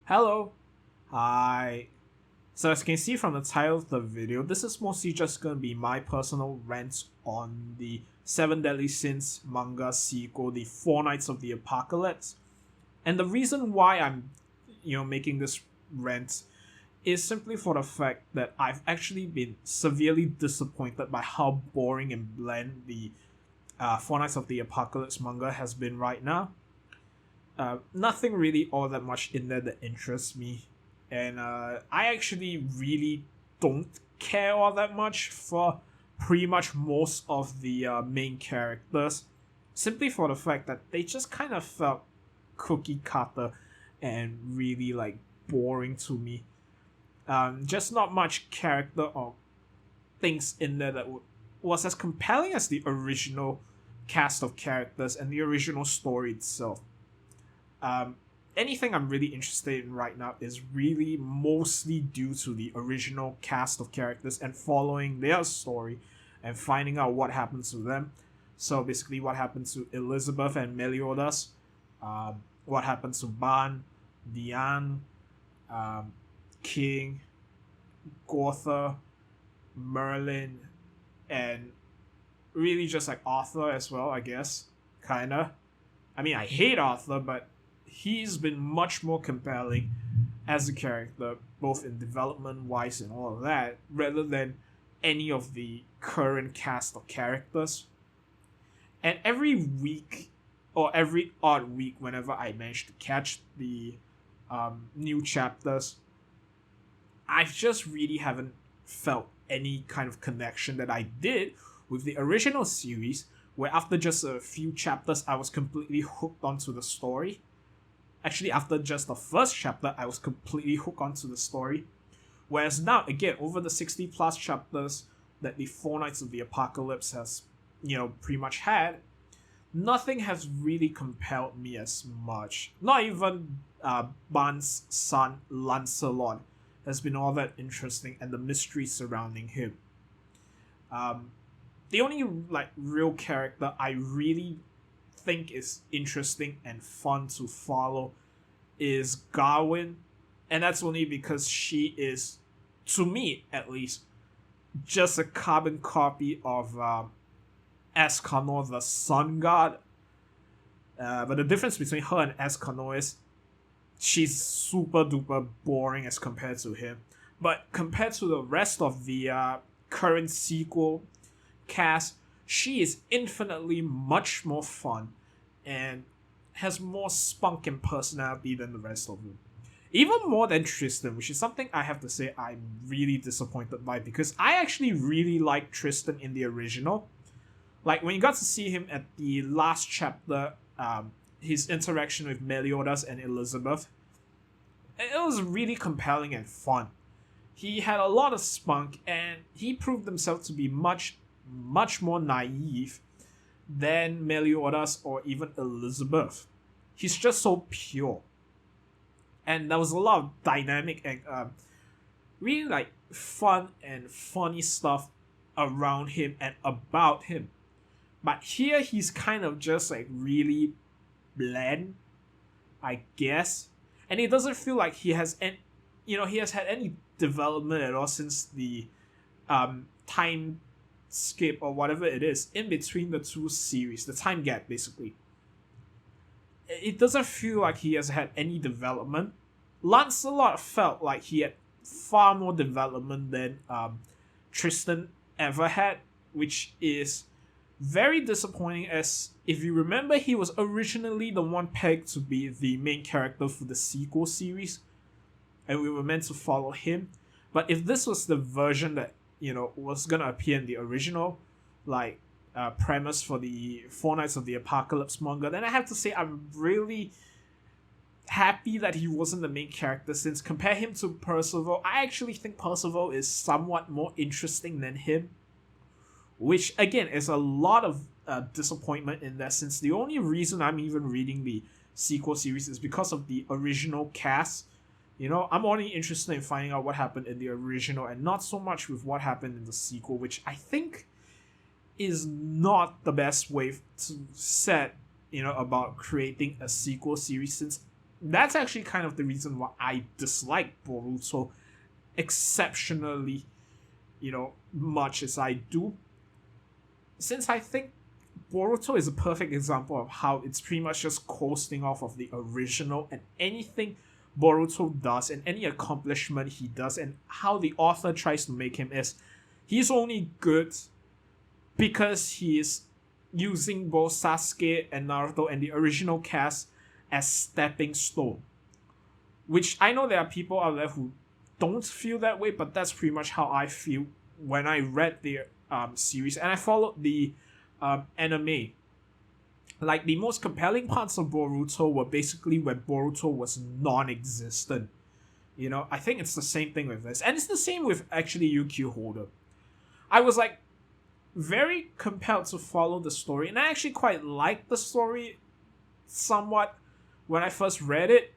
Hello. Hi. So as you can see from the title of the video, this is mostly just gonna be my personal rant on the Seven Deadly Sins manga sequel, The Four Knights of the Apocalypse. And the reason why I'm making this rant is simply for the fact that I've actually been severely disappointed by how boring and bland the Four Knights of the Apocalypse manga has been right now. Nothing really all that much in there that interests me, and I actually really don't care all that much for pretty much most of the main characters, simply for the fact that they just kind of felt cookie cutter and really like boring to me. Just not much character or things in there that was as compelling as the original cast of characters and the original story itself. um, Anything I'm really interested in right now is really mostly due to the original cast of characters and following their story and finding out what happens to them. So basically, what happens to Elizabeth and Meliodas, what happens to Ban, Diane, um, King, Gortha, Merlin, and really just like Arthur as well, I guess. Kinda. I mean, I hate Arthur, but he's been much more compelling as a character, both in development wise and all of that, rather than any of the current cast of characters. And every week, or every odd week, whenever I manage to catch the new chapters, I just really haven't felt any kind of connection that I did with the original series, where after just a few chapters, I was completely hooked onto the story. Actually, after just the first chapter, I was completely hooked onto the story. Whereas now, again, over the 60 plus chapters that the Four Knights of the Apocalypse has, pretty much had, nothing has really compelled me as much. Not even Ban's son, Lancelot, has been all that interesting, and the mystery surrounding him. Um, the only like real character I really think is interesting and fun to follow is Garwin, and that's only because she is, to me at least, just a carbon copy of Escanor, the Sun God. But the difference between her and Escanor is she's super duper boring as compared to him. But compared to the rest of the current sequel cast, she is infinitely much more fun and has more spunk and personality than the rest of them. Even more than Tristan, which is something I have to say I'm really disappointed by, because I actually really liked Tristan in the original. Like when you got to see him at the last chapter, his interaction with Meliodas and Elizabeth, it was really compelling and fun. He had a lot of spunk, and he proved himself to be much, much more naive than Meliodas or even Elizabeth. He's just so pure. And there was a lot of dynamic and really like fun and funny stuff around him and about him. But here he's kind of just like really bland, I guess. And it doesn't feel like he has any, he has had any development at all since the time skip or whatever it is in between the two series, the time gap basically. It doesn't feel like he has had any development. Lancelot felt like he had far more development than Tristan ever had, which is very disappointing, as if you remember, he was originally the one pegged to be the main character for the sequel series, and we were meant to follow him. But if this was the version that was gonna appear in the original, like premise for the Four Knights of the Apocalypse manga, then I have to say I'm really happy that he wasn't the main character. Since compare him to Percival, I actually think Percival is somewhat more interesting than him, which again is a lot of disappointment in that, since the only reason I'm even reading the sequel series is because of the original cast. I'm only interested in finding out what happened in the original and not so much with what happened in the sequel, which I think is not the best way to set, about creating a sequel series, since that's actually kind of the reason why I dislike Boruto exceptionally, much as I do. Since I think Boruto is a perfect example of how it's pretty much just coasting off of the original, and anything Boruto does and any accomplishment he does and how the author tries to make him is he's only good because he is using both Sasuke and Naruto and the original cast as stepping stone. Which I know there are people out there who don't feel that way, but that's pretty much how I feel when I read the series and I followed the anime. Like, the most compelling parts of Boruto were basically when Boruto was non-existent. I think it's the same thing with this. And it's the same with actually Yu-Gi-Oh! Holder. I was like very compelled to follow the story, and I actually quite liked the story somewhat when I first read it.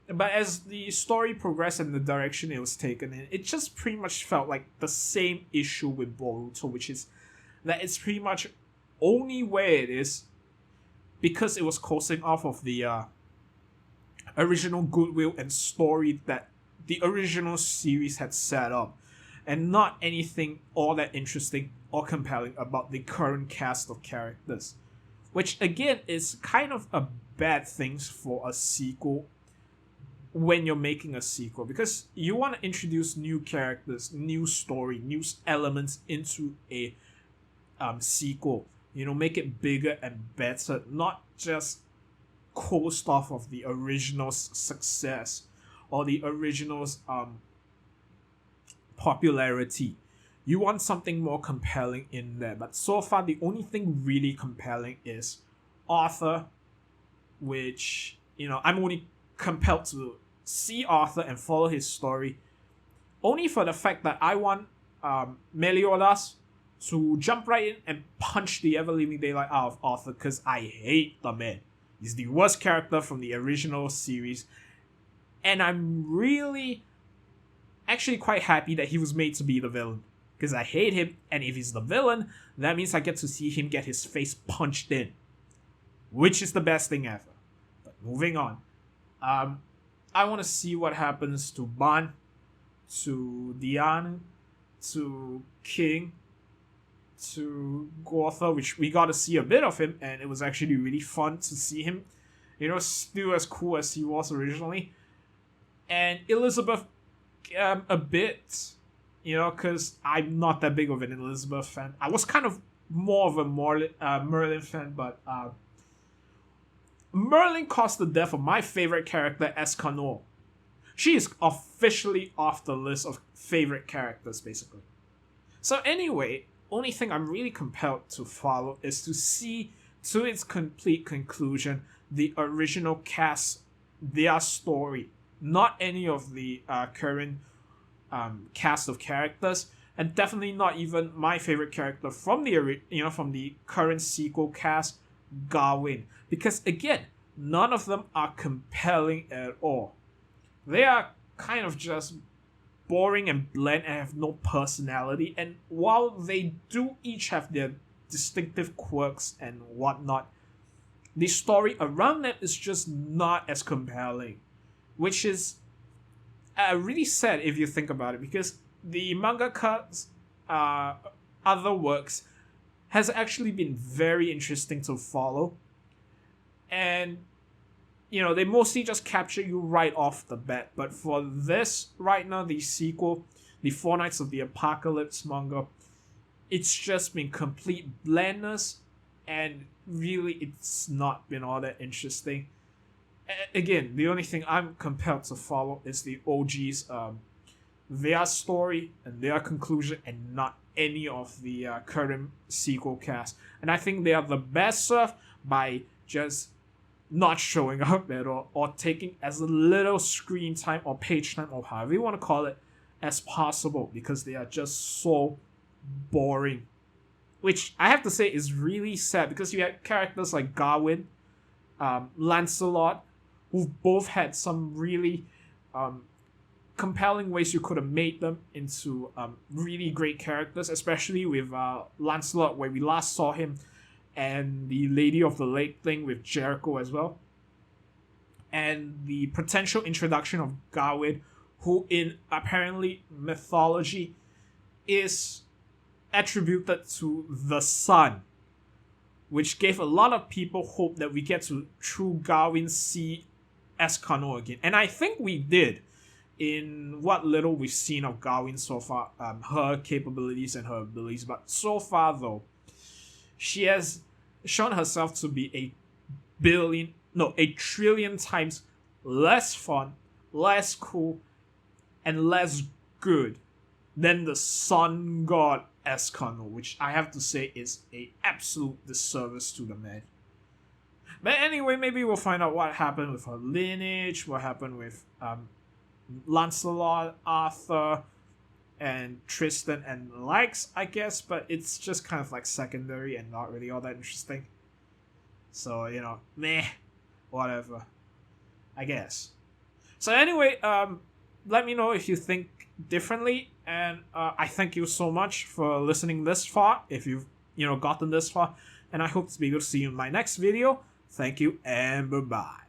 But as the story progressed and the direction it was taken in, it just pretty much felt like the same issue with Boruto, which is that it's pretty much only where it is because it was coasting off of the original goodwill and story that the original series had set up, and not anything all that interesting or compelling about the current cast of characters. Which, again, is kind of a bad thing for a sequel when you're making a sequel, because you want to introduce new characters, new story, new elements into a sequel. Make it bigger and better, not just coast off of the original's success or the original's popularity. You want something more compelling in there, but so far the only thing really compelling is Arthur, which I'm only compelled to see Arthur and follow his story only for the fact that I want Meliodas to jump right in and punch the ever-living daylight out of Arthur, because I hate the man. He's the worst character from the original series, and I'm really actually quite happy that he was made to be the villain, because I hate him, and if he's the villain, that means I get to see him get his face punched in, which is the best thing ever. But moving on. I want to see what happens to Ban, to Diana, to King, to Gotha, which we got to see a bit of him, and it was actually really fun to see him, still as cool as he was originally. And Elizabeth, a bit, because I'm not that big of an Elizabeth fan. I was kind of more of a Merlin fan, but Merlin caused the death of my favorite character, Escanor. She is officially off the list of favorite characters, basically. So anyway, only thing I'm really compelled to follow is to see, to its complete conclusion, the original cast, their story, not any of the current cast of characters, and definitely not even my favorite character from the current sequel cast, Gawain. Because again, none of them are compelling at all. They are kind of just boring and bland and have no personality. And while they do each have their distinctive quirks and whatnot, the story around them is just not as compelling. Which is really sad if you think about it, because the mangaka's other works has actually been very interesting to follow. And, they mostly just capture you right off the bat. But for this, right now, the sequel, the Four Knights of the Apocalypse manga, it's just been complete blandness, and really it's not been all that interesting. Again, the only thing I'm compelled to follow is the OG's, their story and their conclusion, and not any of the current sequel cast. And I think they are the best served by just not showing up at all, or taking as little screen time or page time, or however you want to call it, as possible, because they are just so boring. Which I have to say is really sad, because you had characters like Gawain, Lancelot, who've both had some really compelling ways you could have made them into really great characters, especially with Lancelot, where we last saw him, and the Lady of the Lake thing with Jericho as well. and the potential introduction of Gawain, who in apparently mythology is attributed to the sun, which gave a lot of people hope that we get to through Gawain see Escanor again. And I think we did in what little we've seen of Gawain so far, her capabilities and her abilities. But so far though, she has shown herself to be a trillion times less fun, less cool, and less good than the sun god Escanor, which I have to say is a absolute disservice to the man. But anyway, maybe we'll find out what happened with her lineage, what happened with Lancelot, Arthur, and Tristan and the likes, I guess, but it's just kind of like secondary and not really all that interesting. So, meh, whatever, I guess. So anyway, let me know if you think differently, and I thank you so much for listening this far, if you've, gotten this far, and I hope to be able to see you in my next video. Thank you, and bye-bye.